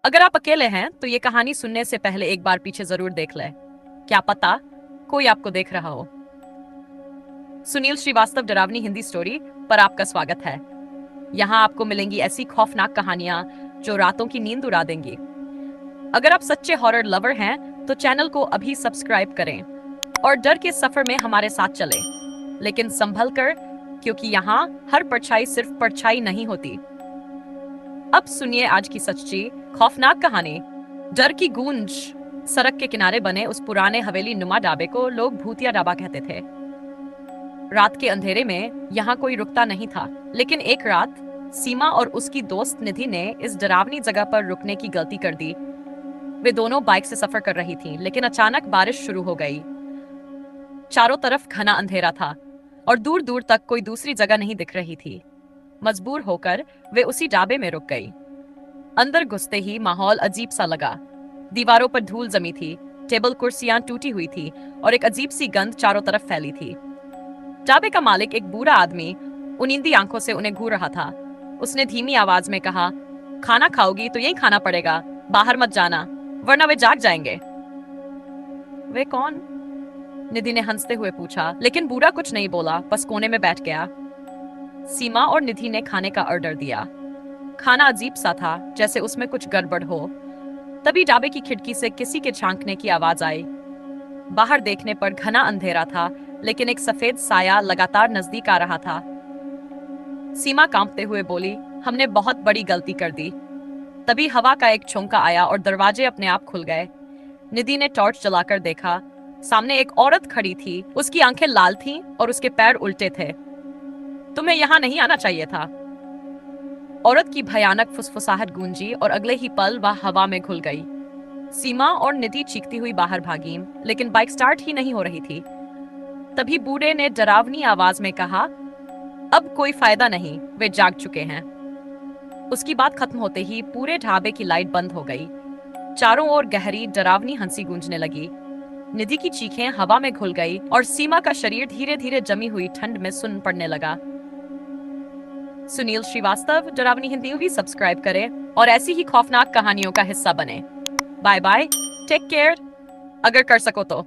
अगर आप अकेले हैं तो ये कहानी सुनने से पहले एक बार पीछे जरूर देख लें। क्या पता कोई आपको देख रहा हो। सुनील श्रीवास्तव डरावनी हिंदी स्टोरी पर आपका स्वागत है। यहाँ आपको मिलेंगी ऐसी खौफनाक कहानियां जो रातों की नींद उड़ा देंगी। अगर आप सच्चे हॉरर लवर हैं तो चैनल को अभी सब्सक्राइब करें और डर के सफर में हमारे साथ चलें। लेकिन संभल कर, क्योंकि यहाँ हर परछाई सिर्फ परछाई नहीं होती। अब सुनिए आज की सच्ची खौफनाक कहानी। डर की गूंज। सड़क के किनारे बने उस पुराने हवेली नुमा ढाबे को लोग भूतिया ढाबा कहते थे। रात के अंधेरे में यहाँ कोई रुकता नहीं था, लेकिन एक रात सीमा और उसकी दोस्त निधि ने इस डरावनी जगह पर रुकने की गलती कर दी। वे दोनों बाइक से सफर कर रही थीं, लेकिन अचानक बारिश शुरू हो गई। चारों तरफ घना अंधेरा था और दूर दूर तक कोई दूसरी जगह नहीं दिख रही थी। मजबूर होकर वे उसी ढाबे में रुक गई। अंदर घुसते ही माहौल अजीब सा लगा। दीवारों पर धूल जमी थी, टेबल कुर्सियां टूटी हुई थी और एक अजीब सी गंध चारों तरफ फैली थी। ढाबे का मालिक, एक बूढ़ा आदमी, उनिंदी आंखों से उन्हें घूर रहा था। उसने धीमी आवाज में कहा, खाना खाओगी तो यही खाना पड़ेगा, बाहर मत जाना वरना वे जाग जाएंगे। वे कौन? निधि ने हंसते हुए पूछा, लेकिन बूढ़ा कुछ नहीं बोला, बस कोने में बैठ गया। सीमा और निधि ने खाने का ऑर्डर दिया। खाना अजीब सा था, जैसे उसमें कुछ गड़बड़ हो। तभी ढाबे की खिड़की से किसी के झांकने की आवाज आई। बाहर देखने पर घना अंधेरा था, लेकिन एक सफेद साया लगातार नजदीक आ रहा था। सीमा कांपते हुए बोली, हमने बहुत बड़ी गलती कर दी। तभी हवा का एक झोंका आया और दरवाजे अपने आप खुल गए। निधि ने टॉर्च जलाकर देखा। सामने एक औरत खड़ी थी। उसकी आंखें लाल थीं और उसके पैर उल्टे थे। तुम्हें यहाँ नहीं आना चाहिए था। औरत की भयानक फुसफुसाहट गूंजी और अगले ही पल वह हवा में घुल गई। सीमा और निधि चीखती हुई बाहर भागी, लेकिन बाइक स्टार्ट ही नहीं हो रही थी। तभी बूढ़े ने डरावनी आवाज में कहा, अब कोई फायदा नहीं, वे जाग चुके हैं। उसकी बात खत्म होते ही पूरे ढाबे की लाइट बंद हो गई। चारों ओर गहरी डरावनी हंसी गूंजने लगी। निधि की चीखें हवा में घुल गई और सीमा का शरीर धीरे धीरे जमी हुई ठंड में सुन्न पड़ने लगा। सुनील श्रीवास्तव डरावनी हिंदी भी सब्सक्राइब करें और ऐसी ही खौफनाक कहानियों का हिस्सा बने। बाय बाय, टेक केयर, अगर कर सको तो।